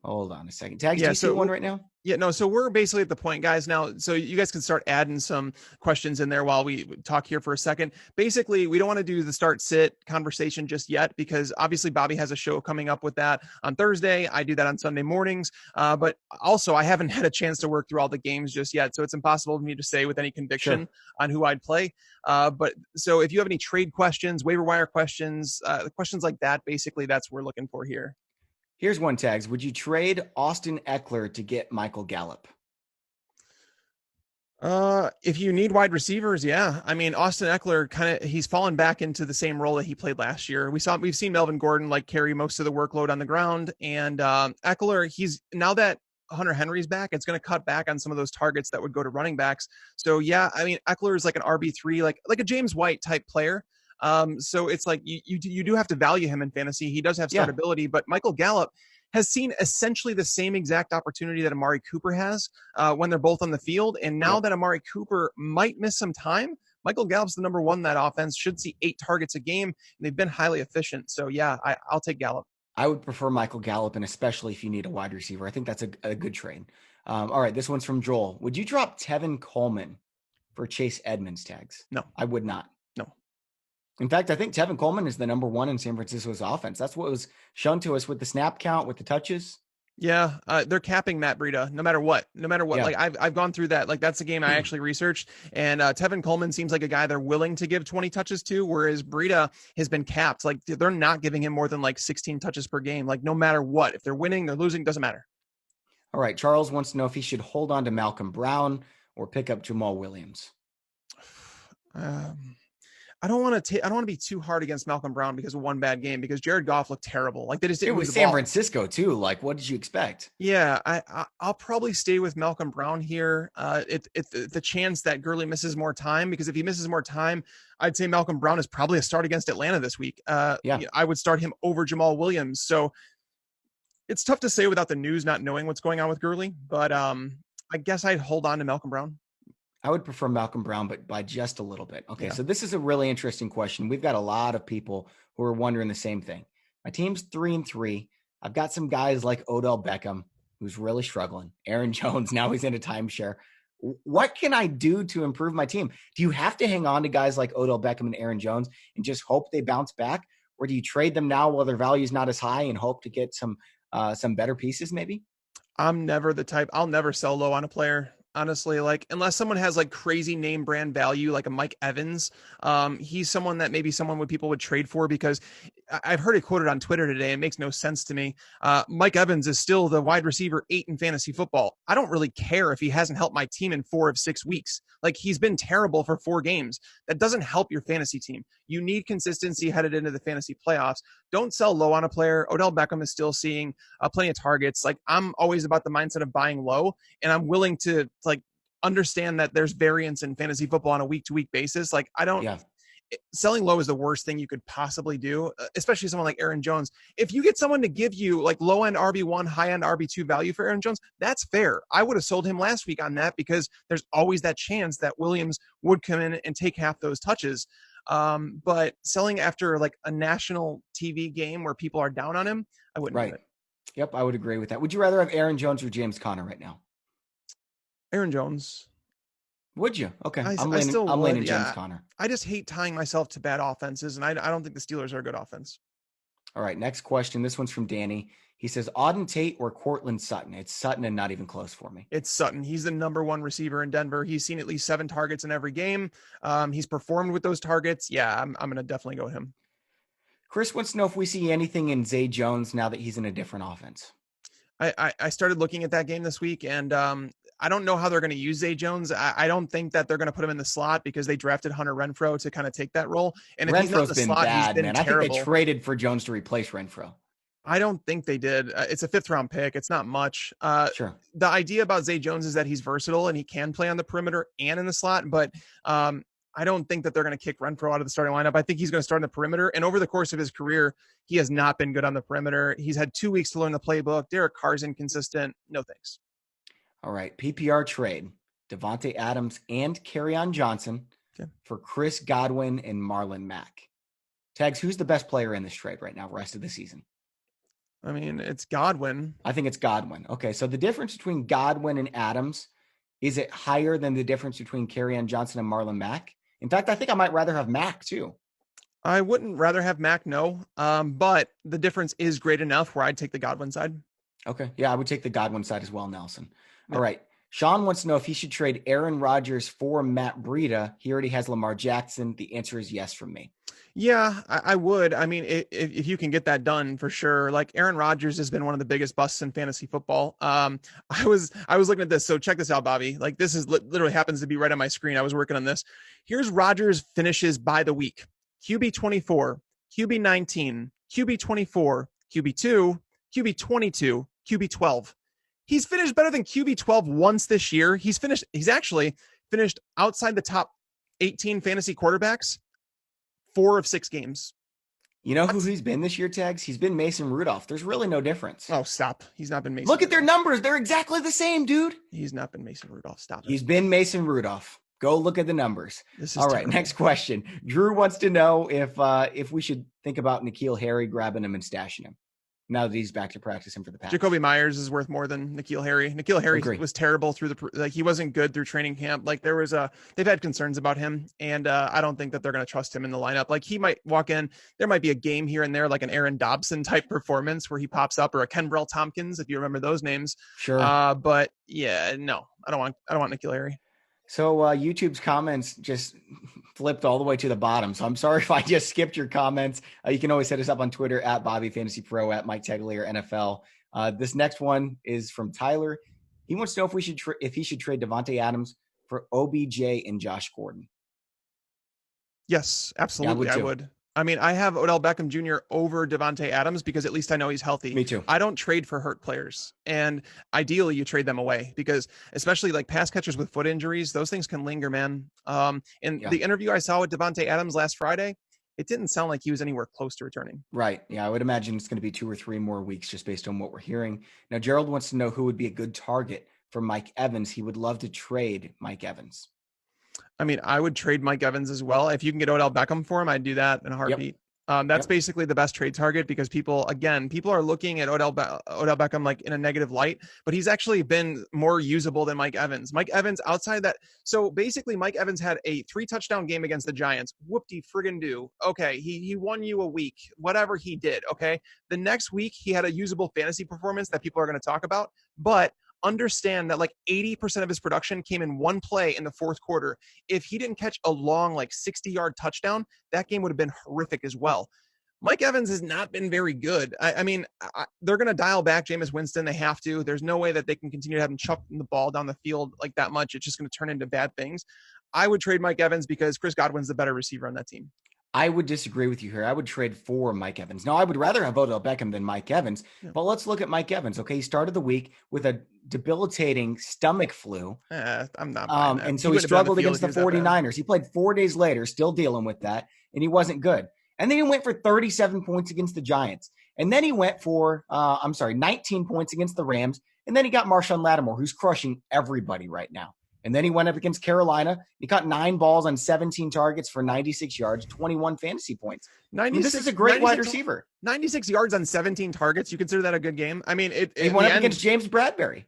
Hold on a second. Tags, do you see one right now? Yeah, no. So we're basically at the point, guys, now. So you guys can start adding some questions in there while we talk here for a second. Basically, we don't want to do the start sit conversation just yet because obviously Bobby has a show coming up with that on Thursday. I do that on Sunday mornings. But also I haven't had a chance to work through all the games just yet. So it's impossible for me to say with any conviction on who I'd play. But so if you have any trade questions, waiver wire questions, questions like that, basically that's what we're looking for here. Here's one, Tags. Would you trade Austin Eckler to get Michael Gallup? If you need wide receivers, yeah. I mean, Austin Eckler he's fallen back into the same role that he played last year. We've seen Melvin Gordon carry most of the workload on the ground, and Eckler, now that Hunter Henry's back, it's going to cut back on some of those targets that would go to running backs. So yeah, I mean, Eckler is like an RB3, like a James White type player. So it's like you do have to value him in fantasy. He does have startability, but Michael Gallup has seen essentially the same exact opportunity that Amari Cooper has when they're both on the field. And now that Amari Cooper might miss some time, Michael Gallup's the number one in that offense, should see 8 targets a game, and they've been highly efficient. So yeah, I'll take Gallup. I would prefer Michael Gallup, and especially if you need a wide receiver. I think that's a good trade. All right, this one's from Joel. Would you drop Tevin Coleman for Chase Edmonds, Tags? No. I would not. No. In fact, I think Tevin Coleman is the number one in San Francisco's offense. That's what was shown to us with the snap count, with the touches. Yeah, they're capping Matt Breida no matter what. Yeah. Like I've gone through that. Like that's a game I actually researched, and Tevin Coleman seems like a guy they're willing to give 20 touches to, whereas Breida has been capped. Like they're not giving him more than 16 touches per game. Like no matter what, if they're winning, they're losing, doesn't matter. All right, Charles wants to know if he should hold on to Malcolm Brown or pick up Jamal Williams. I don't want to be too hard against Malcolm Brown because of one bad game, because Jared Goff looked terrible. Like they just didn't. It was San Francisco too. Like, what did you expect? Yeah, I'll probably stay with Malcolm Brown here. It's the chance that Gurley misses more time, because if he misses more time, I'd say Malcolm Brown is probably a start against Atlanta this week. I would start him over Jamal Williams. So it's tough to say without the news, not knowing what's going on with Gurley. But I guess I'd hold on to Malcolm Brown. I would prefer Malcolm Brown, but by just a little bit. Okay, so this is a really interesting question. We've got a lot of people who are wondering the same thing. My team's 3-3. I've got some guys like Odell Beckham, who's really struggling. Aaron Jones, now he's in a timeshare. What can I do to improve my team? Do you have to hang on to guys like Odell Beckham and Aaron Jones and just hope they bounce back? Or do you trade them now while their value is not as high and hope to get some better pieces maybe? I'm never the type. I'll never sell low on a player. Honestly, unless someone has crazy name brand value, like a Mike Evans, he's someone that maybe people would trade for, because I've heard it quoted on Twitter today. It makes no sense to me. Mike Evans is still the wide receiver 8 in fantasy football. I don't really care if he hasn't helped my team in 4 of 6 weeks. He's been terrible for 4 games. That doesn't help your fantasy team. You need consistency headed into the fantasy playoffs. Don't sell low on a player. Odell Beckham is still seeing plenty of targets. I'm always about the mindset of buying low, and I'm willing to understand that there's variance in fantasy football on a week-to-week basis. Selling low is the worst thing you could possibly do, especially someone like Aaron Jones. If you get someone to give you low-end RB1, high-end RB2 value for Aaron Jones, that's fair. I would have sold him last week on that, because there's always that chance that Williams would come in and take half those touches. But selling after a national TV game where people are down on him, I wouldn't do it. Yep, I would agree with that. Would you rather have Aaron Jones or James Conner right now? Aaron Jones. Would you? Okay. I'm leaning James Conner. I just hate tying myself to bad offenses, and I don't think the Steelers are a good offense. All right, next question. This one's from Danny. He says, Auden Tate or Cortland Sutton? It's Sutton, and not even close for me. It's Sutton. He's the number 1 receiver in Denver. He's seen at least 7 targets in every game. He's performed with those targets. Yeah, I'm going to definitely go him. Chris wants to know if we see anything in Zay Jones now that he's in a different offense. I started looking at that game this week, and I don't know how they're going to use Zay Jones. I don't think that they're going to put him in the slot, because they drafted Hunter Renfrow to kind of take that role. And if he's not in the slot, he's been terrible. I think they traded for Jones to replace Renfrow. I don't think they did. It's a 5th round pick. It's not much. Sure. The idea about Zay Jones is that he's versatile and he can play on the perimeter and in the slot, but I don't think that they're going to kick Renfrow out of the starting lineup. I think he's going to start in the perimeter. And over the course of his career, he has not been good on the perimeter. He's had 2 weeks to learn the playbook. Derek Carr's inconsistent. No thanks. All right. PPR trade, Devontae Adams and Kerryon Johnson for Chris Godwin and Marlon Mack. Tags, who's the best player in this trade right now, rest of the season? I mean, it's Godwin. I think it's Godwin. Okay, so the difference between Godwin and Adams, is it higher than the difference between Kerryon Johnson and Marlon Mack? In fact, I think I might rather have Mack too. I wouldn't rather have Mack, no. But the difference is great enough where I'd take the Godwin side. Okay. Yeah, I would take the Godwin side as well, Nelson. All right. Sean wants to know if he should trade Aaron Rodgers for Matt Breida. He already has Lamar Jackson. The answer is yes from me. Yeah, I would. I mean, if you can get that done, for sure. Like, Aaron Rodgers has been one of the biggest busts in fantasy football. I was looking at this. So check this out, Bobby. Like, this is literally happens to be right on my screen. I was working on this. Here's Rodgers finishes by the week. QB 24, QB 19, QB 24, QB 2, QB 22, QB 12. He's finished better than QB 12 once this year. He's actually finished outside the top 18 fantasy quarterbacks 4 of 6 games. You know who he's been this year, Tags? He's been Mason Rudolph. There's really no difference. Oh, stop. He's not been Mason. Look at their numbers. They're exactly the same, dude. He's not been Mason Rudolph. Stop it. He's been Mason Rudolph. Go look at the numbers. All right, terrible. Next question. Drew wants to know if we should think about N'Keal Harry grabbing him and stashing him now that he's back to practicing for the Packers. Jacoby Meyers is worth more than N'Keal Harry. N'Keal Harry was terrible through he wasn't good through training camp. Like, they've had concerns about him, and I don't think that they're going to trust him in the lineup. Like, he might walk in, there might be a game here and there, like an Aaron Dobson type performance where he pops up, or a Kenbrell Tompkins, if you remember those names. Sure. But yeah, no, I don't want N'Keal Harry. So YouTube's comments just flipped all the way to the bottom. So I'm sorry if I just skipped your comments. You can always hit us up on Twitter at BobbyFantasyPro, at Mike Teglier NFL. This next one is from Tyler. He wants to know if he should trade Devontae Adams for OBJ and Josh Gordon. Yes, absolutely. I would. I mean, I have Odell Beckham Jr. over Devontae Adams because at least I know he's healthy. Me too. I don't trade for hurt players. And ideally you trade them away, because especially like pass catchers with foot injuries, those things can linger, man. The interview I saw with Devontae Adams last Friday, it didn't sound like he was anywhere close to returning. Right. Yeah, I would imagine it's going to be 2 or 3 more weeks just based on what we're hearing. Now, Gerald wants to know who would be a good target for Mike Evans. He would love to trade Mike Evans. I mean, I would trade Mike Evans as well. If you can get Odell Beckham for him, I'd do that in a heartbeat. That's basically the best trade target, because people are looking at Odell Beckham like in a negative light, but he's actually been more usable than Mike Evans. Mike Evans outside that. So basically Mike Evans had a 3-touchdown game against the Giants. Whoop-de friggin' do. Okay. He won you a week, whatever he did. Okay. The next week he had a usable fantasy performance that people are going to talk about, but understand that like 80% of his production came in one play in the fourth quarter. If he didn't catch a long, like 60-yard touchdown, that game would have been horrific as well. Mike Evans has not been very good. I mean, they're going to dial back Jameis Winston. They have to. There's no way that they can continue to have him chuck the ball down the field like that much. It's just going to turn into bad things. I would trade Mike Evans because Chris Godwin's the better receiver on that team. I would disagree with you here. I would trade for Mike Evans. Now, I would rather have Odell Beckham than Mike Evans, but let's look at Mike Evans. Okay, he started the week with a debilitating stomach flu. I'm not buying that. And so he struggled against the 49ers. He played 4 days later, still dealing with that, and he wasn't good. And then he went for 37 points against the Giants. And then he went for, 19 points against the Rams. And then he got Marshawn Lattimore, who's crushing everybody right now. And then he went up against Carolina. He caught 9 balls on 17 targets for 96 yards, 21 fantasy points. This is a great wide receiver. 96 yards on 17 targets. You consider that a good game? I mean, he went up against James Bradbury.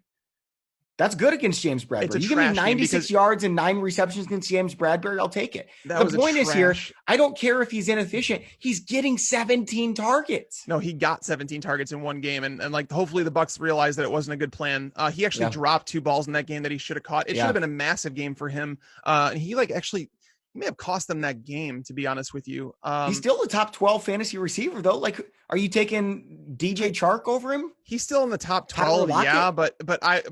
That's good against James Bradbury. You give me 96 yards and 9 receptions against James Bradbury, I'll take it. The point is here, I don't care if he's inefficient. He's getting 17 targets. No, he got 17 targets in one game. And like, hopefully the Bucs realized that it wasn't a good plan. He actually dropped 2 balls in that game that he should have caught. It should have been a massive game for him. He may have cost them that game, to be honest with you. He's still the top 12 fantasy receiver, though. Like, are you taking DJ Chark over him? He's still in the top 12. Yeah, but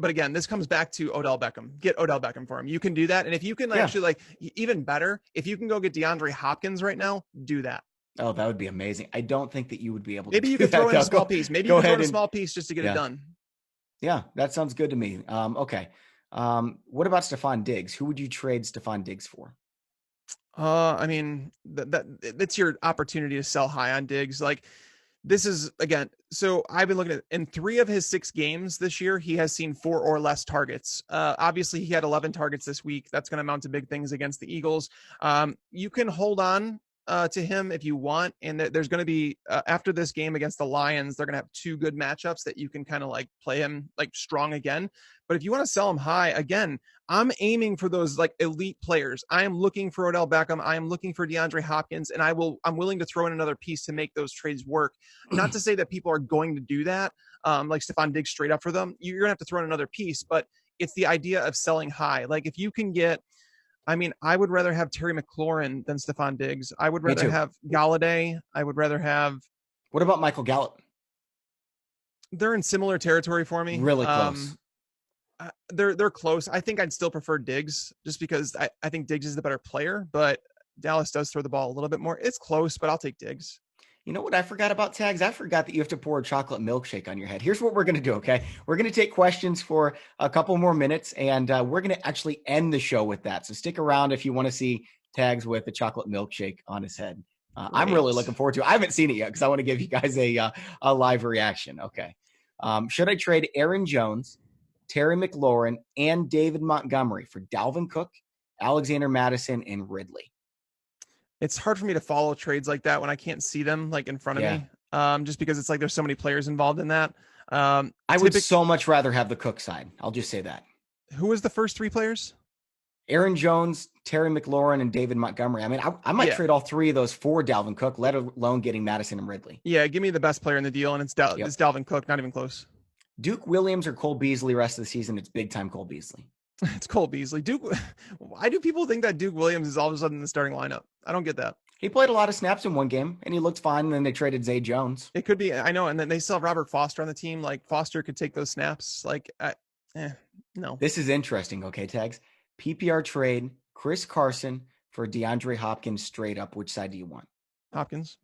again, this comes back to Odell Beckham. Get Odell Beckham for him. You can do that. And if you can actually, even better, if you can go get DeAndre Hopkins right now, do that. Oh, that would be amazing. I don't think that you would be able to. Maybe you could throw in a small piece. Maybe you could throw in a small piece just to get it done. Yeah, that sounds good to me. Okay. What about Stephon Diggs? Who would you trade Stephon Diggs for? I mean, that's your opportunity to sell high on Diggs. Like, This is, again, so I've been looking at, in 3 of his 6 games this year, he has seen 4 or less targets. Obviously he had 11 targets this week. That's going to amount to big things against the Eagles. You can hold on to him if you want. And there's going to be, after this game against the Lions, they're going to have 2 good matchups that you can kind of like play him like strong again. But if you want to sell him high, again, I'm aiming for those like elite players. I am looking for Odell Beckham. I am looking for DeAndre Hopkins, and I'm willing to throw in another piece to make those trades work. Not to say that people are going to do that, like Stephon Diggs straight up for them. You're gonna have to throw in another piece, but it's the idea of selling high. Like if you can get, I mean, I would rather have Terry McLaurin than Stephon Diggs. I would rather have Galladay. I would rather have. What about Michael Gallup? They're in similar territory for me. Really close. They're close. I think I'd still prefer Diggs just because I think Diggs is the better player, but Dallas does throw the ball a little bit more. It's close, but I'll take Diggs. You know what I forgot about tags? I forgot that you have to pour a chocolate milkshake on your head. Here's what we're going to do, okay? We're going to take questions for a couple more minutes, and we're going to actually end the show with that. So stick around if you want to see tags with a chocolate milkshake on his head. I'm really looking forward to it. I haven't seen it yet because I want to give you guys a live reaction. Okay. Should I trade Aaron Jones, Terry McLaurin, and David Montgomery for Dalvin Cook, Alexander Mattison, and Ridley? It's hard for me to follow trades like that when I can't see them like in front of me. Just because it's like there's so many players involved in that. I would so much rather have the Cook side. I'll just say that. Who was the first 3 players? Aaron Jones, Terry McLaurin, and David Montgomery. I mean, I might trade all 3 of those for Dalvin Cook, let alone getting Mattison and Ridley. Yeah, give me the best player in the deal, and it's Dalvin Cook, not even close. Duke Williams or Cole Beasley rest of the season? It's big time Cole Beasley. It's Cole Beasley. Why do people think that Duke Williams is all of a sudden in the starting lineup? I don't get that. He played a lot of snaps in one game, and he looked fine, and then they traded Zay Jones. It could be, I know, and then they still have Robert Foster on the team. Like, Foster could take those snaps. Like, no. This is interesting, okay, Tags? PPR trade, Chris Carson for DeAndre Hopkins straight up. Which side do you want? Hopkins.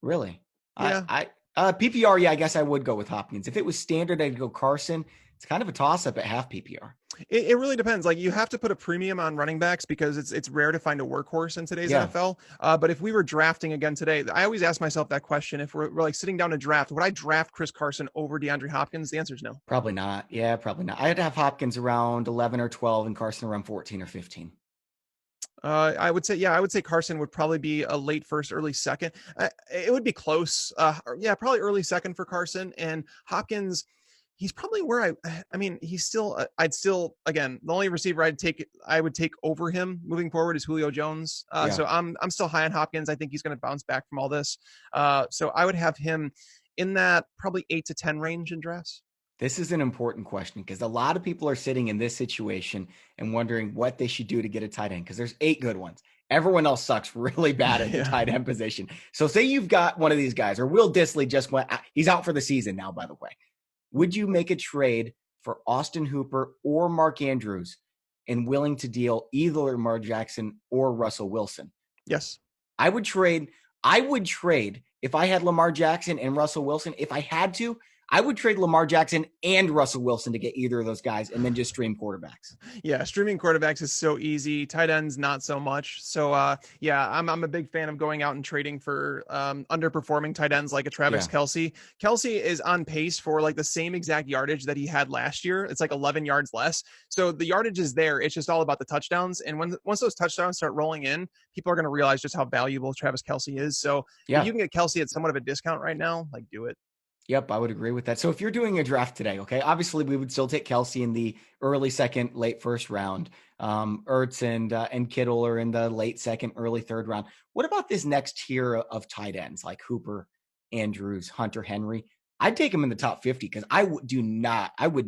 Really? Yeah. PPR, yeah, I guess I would go with Hopkins. If it was standard, I'd go Carson. It's kind of a toss-up at half PPR. It really depends. Like, you have to put a premium on running backs because it's rare to find a workhorse in today's NFL. But if we were drafting again today, I always ask myself that question. If we're like sitting down to draft, would I draft Chris Carson over DeAndre Hopkins? The answer is no. Probably not. Yeah, probably not. I'd have Hopkins around 11 or 12 and Carson around 14 or 15. I would say Carson would probably be a late first, early second. It would be close. Probably early second for Carson, and Hopkins. He's probably where he's still, again, the only receiver I would take over him moving forward is Julio Jones. So I'm still high on Hopkins. I think he's going to bounce back from all this. So I would have him in that probably 8 to 10 range in drafts. This is an important question because a lot of people are sitting in this situation and wondering what they should do to get a tight end because there's 8 good ones. Everyone else sucks really bad at the tight end position. So say you've got one of these guys, or Will Dissly just went, he's out for the season now, by the way. Would you make a trade for Austin Hooper or Mark Andrews and willing to deal either Lamar Jackson or Russell Wilson? Yes. I would trade if I had Lamar Jackson and Russell Wilson. If I had to, I would trade Lamar Jackson and Russell Wilson to get either of those guys and then just stream quarterbacks. Yeah, streaming quarterbacks is so easy. Tight ends, not so much. So, I'm a big fan of going out and trading for underperforming tight ends like a Travis Kelce. Kelce is on pace for like the same exact yardage that he had last year. It's like 11 yards less. So the yardage is there. It's just all about the touchdowns. And once those touchdowns start rolling in, people are going to realize just how valuable Travis Kelce is. So if you can get Kelce at somewhat of a discount right now, like do it. Yep, I would agree with that. So if you're doing a draft today, okay, obviously we would still take Kelce in the early second, late first round. Ertz and Kittle are in the late second, early third round. What about this next tier of tight ends like Hooper, Andrews, Hunter Henry? I'd take them in the top 50 because I would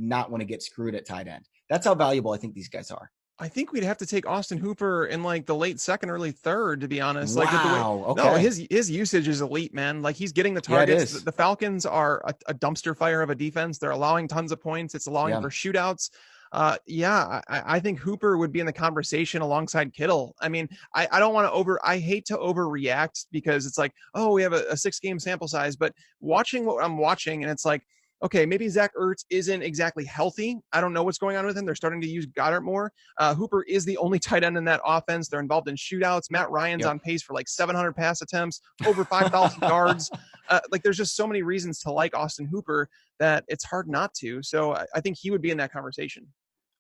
not want to get screwed at tight end. That's how valuable I think these guys are. I think we'd have to take Austin Hooper in like the late second, early third, to be honest. Wow. Like no, his usage is elite, man. Like he's getting the targets. The Falcons are a dumpster fire of a defense. They're allowing tons of points. It's allowing for shootouts. I think Hooper would be in the conversation alongside Kittle. I mean, I don't want to I hate to overreact because it's like, oh, we have a 6-game sample size, but watching what I'm watching and it's like, okay, maybe Zach Ertz isn't exactly healthy. I don't know what's going on with him. They're starting to use Goddard more. Hooper is the only tight end in that offense. They're involved in shootouts. Matt Ryan's on pace for like 700 pass attempts, over 5,000 yards. Like there's just so many reasons to like Austin Hooper that it's hard not to. So I think he would be in that conversation.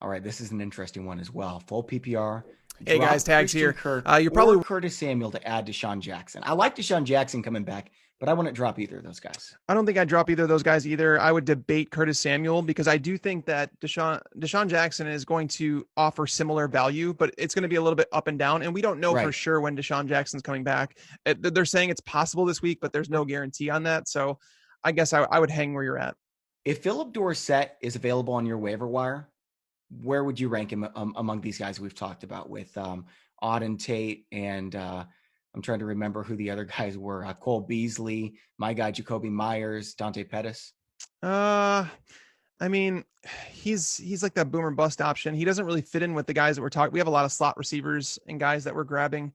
All right, this is an interesting one as well. Full PPR. Hey guys, tags Christian here. Kirk, You're probably Curtis Samuel to add Deshaun Jackson. I like Deshaun Jackson coming back, but I wouldn't drop either of those guys. I don't think I'd drop either of those guys either. I would debate Curtis Samuel because I do think that Deshaun Jackson is going to offer similar value, but it's going to be a little bit up and down. And we don't know for sure when Deshaun Jackson's coming back. They're saying it's possible this week, but there's no guarantee on that. So I guess I would hang where you're at. If Philip Dorsett is available on your waiver wire, where would you rank him among these guys we've talked about with Auden Tate and I'm trying to remember who the other guys were. Cole Beasley, my guy, Jacoby Myers, Dante Pettis. I mean, he's like that boomer bust option. He doesn't really fit in with the guys that we're talking. We have a lot of slot receivers and guys that we're grabbing.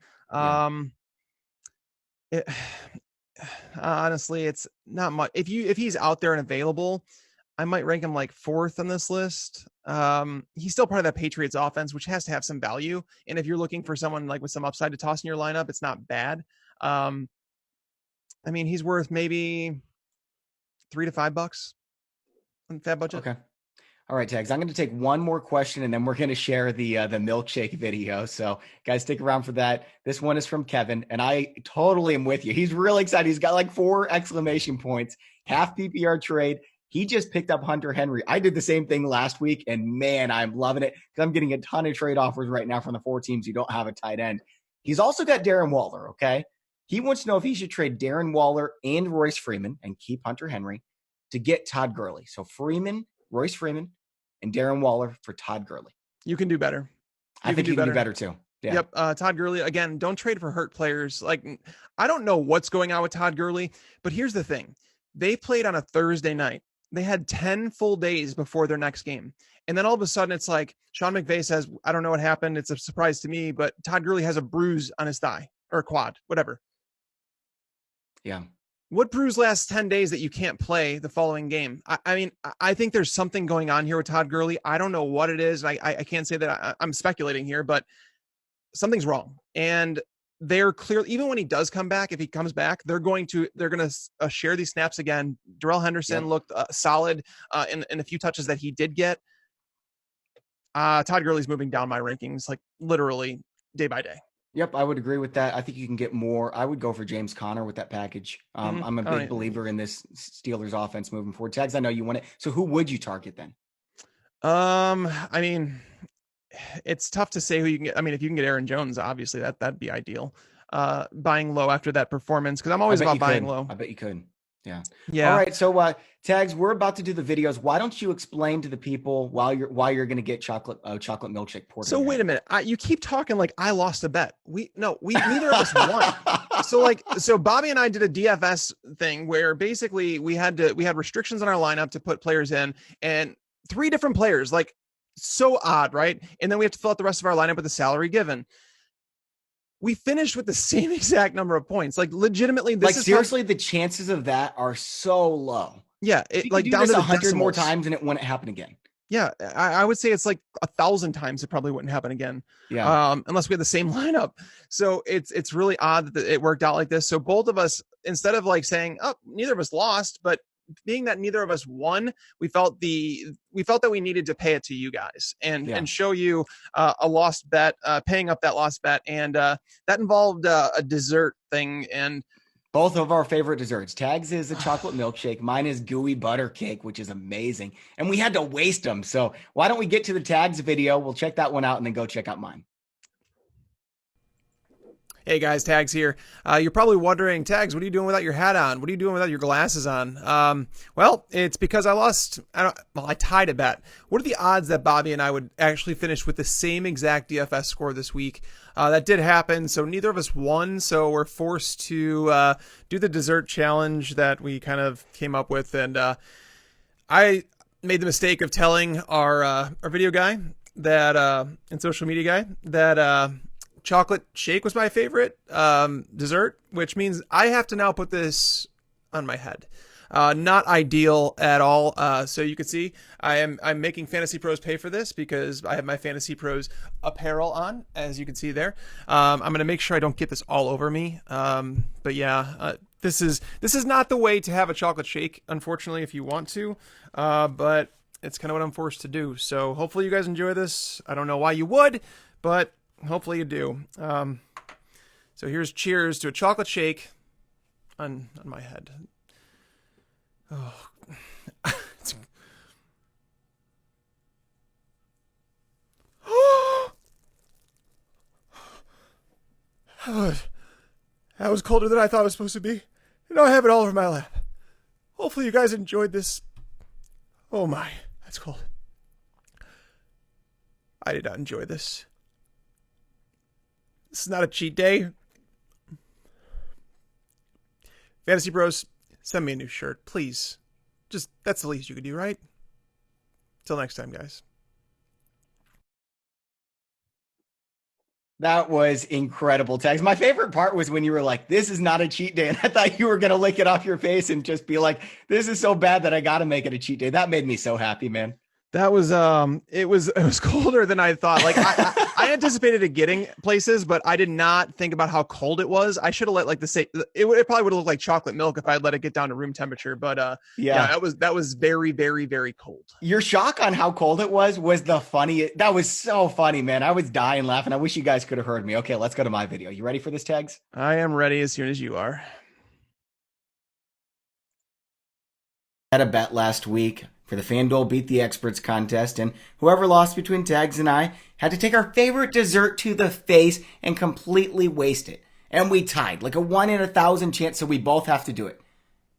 Honestly, it's not much. If he's out there and available, I might rank him like 4th on this list. He's still part of that Patriots offense, which has to have some value. And if you're looking for someone like with some upside to toss in your lineup, it's not bad. I mean, he's worth maybe $3 to $5 on fat budget. Okay. All right, Tags. I'm going to take one more question and then we're going to share the milkshake video. So guys, stick around for that. This one is from Kevin and I totally am with you. He's really excited. He's got like 4 exclamation points, half PPR trade. He just picked up Hunter Henry. I did the same thing last week, and man, I'm loving it because I'm getting a ton of trade offers right now from the 4 teams who don't have a tight end. He's also got Darren Waller, okay? He wants to know if he should trade Darren Waller and Royce Freeman and keep Hunter Henry to get Todd Gurley. So Freeman, Royce Freeman, and Darren Waller for Todd Gurley. You can do better. I think you can do better too. Yeah. Yep. Todd Gurley, again, don't trade for hurt players. Like, I don't know what's going on with Todd Gurley, but here's the thing. They played on a Thursday night. They had 10 full days before their next game. And then all of a sudden it's like Sean McVay says, I don't know what happened. It's a surprise to me, but Todd Gurley has a bruise on his thigh or quad, whatever. Yeah. What bruise lasts 10 days that you can't play the following game? I mean, I think there's something going on here with Todd Gurley. I don't know what it is. I can't say that I'm speculating here, but something's wrong. And they're clear, even when he does come back, if he comes back, they're going to share these snaps again. Darrell Henderson looked solid in the few touches that he did get. Todd Gurley's moving down my rankings, like literally day by day. Yep, I would agree with that. I think you can get more. I would go for James Conner with that package. I'm a big believer in this Steelers offense moving forward. Tags, I know you want it. So who would you target then? I mean, it's tough to say who you can get. I mean, if you can get Aaron Jones, obviously that'd be ideal. Buying low after that performance, because I'm always about buying low. I bet you could. Yeah. All right. So Tags, we're about to do the videos. Why don't you explain to the people why you're going to get chocolate milkshake poured? So wait a minute. You keep talking like I lost a bet. We neither of us won. So Bobby and I did a DFS thing where basically we had restrictions on our lineup to put players in, and 3 different players, like so odd, right? And then we have to fill out the rest of our lineup with the salary given. We finished with the same exact number of points. Like legitimately, seriously, the chances of that are so low. Yeah, it like down to 100 more times and it wouldn't happen again. Yeah, I would say it's like 1,000 times it probably wouldn't happen again. Yeah. Unless we had the same lineup. So it's really odd that it worked out like this. So both of us, instead of like saying, oh, neither of us lost, but being that neither of us won, we felt that we needed to pay it to you guys and show you a lost bet, paying up that lost bet. And that involved a dessert thing. And both of our favorite desserts. Tags is a chocolate milkshake. Mine is gooey butter cake, which is amazing. And we had to waste them. So why don't we get to the Tags video? We'll check that one out and then go check out mine. Hey guys, Tags here. You're probably wondering, Tags, what are you doing without your hat on? What are you doing without your glasses on? Well, it's because I tied a bet. What are the odds that Bobby and I would actually finish with the same exact DFS score this week? That did happen, so neither of us won, so we're forced to do the dessert challenge that we kind of came up with, and I made the mistake of telling our video guy that and social media guy that chocolate shake was my favorite dessert, which means I have to now put this on my head. Not ideal at all. So you can see I'm making Fantasy Pros pay for this because I have my Fantasy Pros apparel on, as you can see there. I'm going to make sure I don't get this all over me. But yeah, this is not the way to have a chocolate shake, unfortunately, if you want to. But it's kind of what I'm forced to do. So hopefully you guys enjoy this. I don't know why you would, but hopefully you do. So here's cheers to a chocolate shake on my head. Oh, that was colder than I thought it was supposed to be. And now I have it all over my lap. Hopefully you guys enjoyed this. Oh my, that's cold. I did not enjoy this. This is not a cheat day. Fantasy Bros, send me a new shirt, please. Just, that's the least you could do, right? Till next time, guys. That was incredible, Tags. My favorite part was when you were like, this is not a cheat day. And I thought you were going to lick it off your face and just be like, this is so bad that I got to make it a cheat day. That made me so happy, man. That was it was colder than I thought. Like I anticipated it getting places, but I did not think about how cold it was. I should have let it probably would have looked like chocolate milk if I'd let it get down to room temperature. But yeah, that was very, very, very cold. Your shock on how cold it was the funniest. That was so funny, man. I was dying laughing. I wish you guys could have heard me. Okay, let's go to my video. You ready for this, Tags? I am ready as soon as you are. Had a bet last week for the FanDuel Beat the Experts contest, and whoever lost between Tags and I had to take our favorite dessert to the face and completely waste it. And we tied, like a 1 in 1,000 chance, so we both have to do it.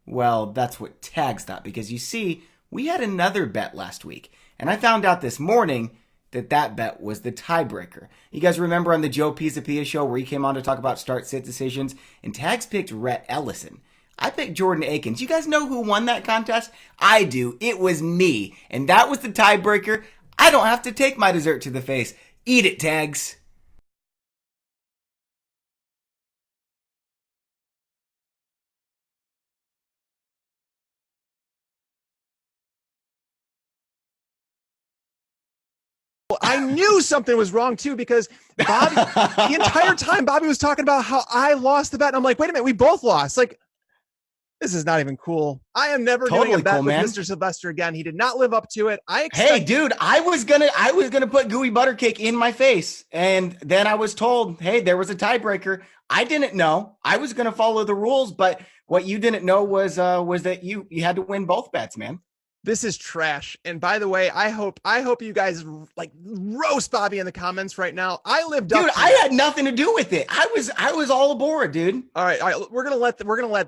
Well, that's what Tags thought, because you see, we had another bet last week, and I found out this morning that bet was the tiebreaker. You guys remember on the Joe Pisapia show where he came on to talk about start-sit decisions, and Tags picked Rhett Ellison. I picked Jordan Akins. You guys know who won that contest? I do. It was me. And that was the tiebreaker. I don't have to take my dessert to the face. Eat it, Tags. Well, I knew something was wrong too, because Bobby, the entire time Bobby was talking about how I lost the bet. And I'm like, wait a minute, we both lost. Like, this is not even cool. I am never doing a bet with Mr. Sylvester again. He did not live up to it. Hey, dude, I was gonna put gooey butter cake in my face, and then I was told, hey, there was a tiebreaker. I didn't know. I was gonna follow the rules, but what you didn't know was that you had to win both bets, man. This is trash. And by the way, I hope you guys like roast Bobby in the comments right now. I lived up. Dude, I had nothing to do with it. I was all aboard, dude. All right. We're gonna let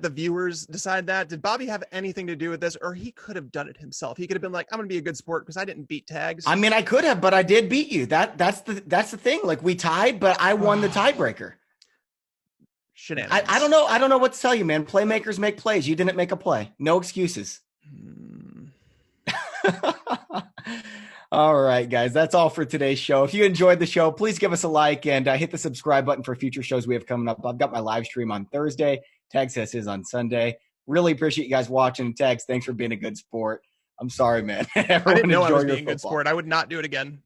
the viewers decide that. Did Bobby have anything to do with this, or he could have done it himself? He could have been like, I'm gonna be a good sport because I didn't beat Tags. I mean, I could have, but I did beat you. That's the thing. Like, we tied, but I won the tiebreaker. Shenanigans. I don't know. I don't know what to tell you, man. Playmakers make plays. You didn't make a play. No excuses. All right, guys, that's all for today's show. If you enjoyed the show, please give us a like and hit the subscribe button for future shows we have coming up. I've got my live stream on Thursday. Tags has his on Sunday. Really appreciate you guys watching. Tags, thanks for being a good sport. I'm sorry, man. I didn't know I was being a good sport. I would not do it again.